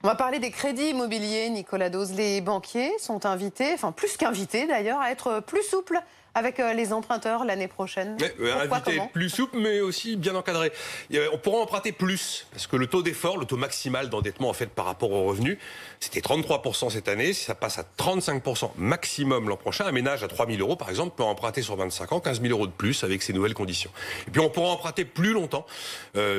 On va parler des crédits immobiliers, Nicolas Dose. Les banquiers sont invités, enfin plus qu'invités d'ailleurs, à être plus souples avec les emprunteurs l'année prochaine. Invité plus souple, mais aussi bien encadré. On pourra emprunter plus, parce que le taux d'effort, le taux maximal d'endettement en fait par rapport aux revenus, c'était 33% cette année. Si ça passe à 35% maximum l'an prochain, un ménage à 3 000 euros par exemple peut emprunter sur 25 ans 15 000 euros de plus avec ces nouvelles conditions. Et puis on pourra emprunter plus longtemps.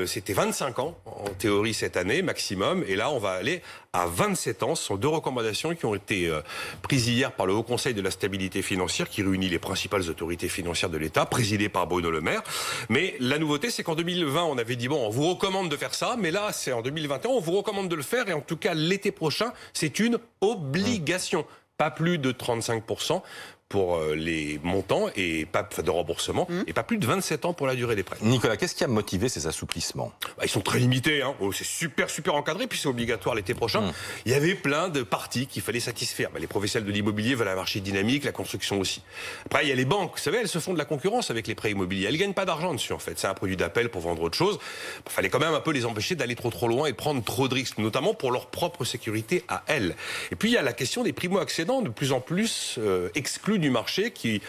C'était 25 ans en théorie cette année maximum, et là on va aller à 27 ans. Ce sont deux recommandations qui ont été prises hier par le Haut Conseil de la stabilité financière, qui réunit les principales autorités financières de l'État, présidées par Bruno Le Maire. Mais la nouveauté, c'est qu'en 2020, on avait dit, bon, on vous recommande de faire ça, mais là, c'est en 2021, on vous recommande de le faire, et en tout cas, l'été prochain, c'est une obligation. Pas plus de 35% pour les montants et pas de remboursement, et pas plus de 27 ans pour la durée des prêts. Nicolas, qu'est-ce qui a motivé ces assouplissements? Ils sont très limités, hein. C'est super encadré, puis c'est obligatoire l'été prochain. Il y avait plein de parties qu'il fallait satisfaire. Les professionnels de l'immobilier veulent un marché dynamique, la construction aussi. Après, il y a les banques, vous savez, elles se font de la concurrence avec les prêts immobiliers. Elles gagnent pas d'argent dessus, en fait. C'est un produit d'appel pour vendre autre chose. Il fallait quand même un peu les empêcher d'aller trop loin et de prendre trop de risques, notamment pour leur propre sécurité à elles. Et puis, il y a la question des primo-accédants, de plus en plus exclus du marché, qui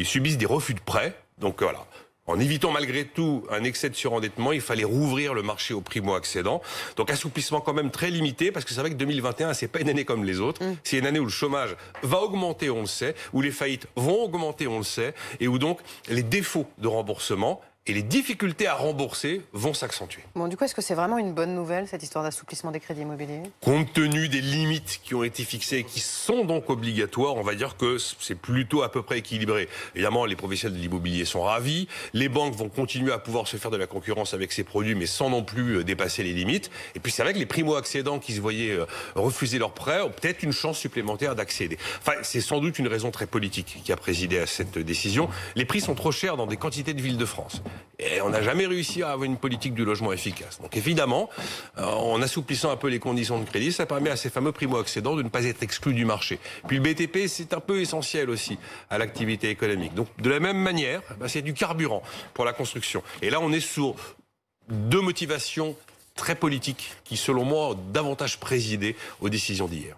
subissent des refus de prêts. Donc voilà. En évitant malgré tout un excès de surendettement, il fallait rouvrir le marché aux primo-accédants. Donc assouplissement quand même très limité, parce que c'est vrai que 2021, c'est pas une année comme les autres. C'est une année où le chômage va augmenter, on le sait, où les faillites vont augmenter, on le sait, et où donc les défauts de remboursement et les difficultés à rembourser vont s'accentuer. Bon, du coup, est-ce que c'est vraiment une bonne nouvelle, cette histoire d'assouplissement des crédits immobiliers? Compte tenu des limites qui ont été fixées et qui sont donc obligatoires, on va dire que c'est plutôt à peu près équilibré. Évidemment, les professionnels de l'immobilier sont ravis. Les banques vont continuer à pouvoir se faire de la concurrence avec ces produits, mais sans non plus dépasser les limites. Et puis c'est vrai que les primo-accédants qui se voyaient refuser leurs prêts ont peut-être une chance supplémentaire d'accéder. Enfin, c'est sans doute une raison très politique qui a présidé à cette décision. Les prix sont trop chers dans des quantités de villes de France. Et on n'a jamais réussi à avoir une politique du logement efficace. Donc évidemment, en assouplissant un peu les conditions de crédit, ça permet à ces fameux primo-accédants de ne pas être exclus du marché. Puis le BTP, c'est un peu essentiel aussi à l'activité économique. Donc de la même manière, c'est du carburant pour la construction. Et là, on est sur deux motivations très politiques qui, selon moi, ont davantage présidé aux décisions d'hier.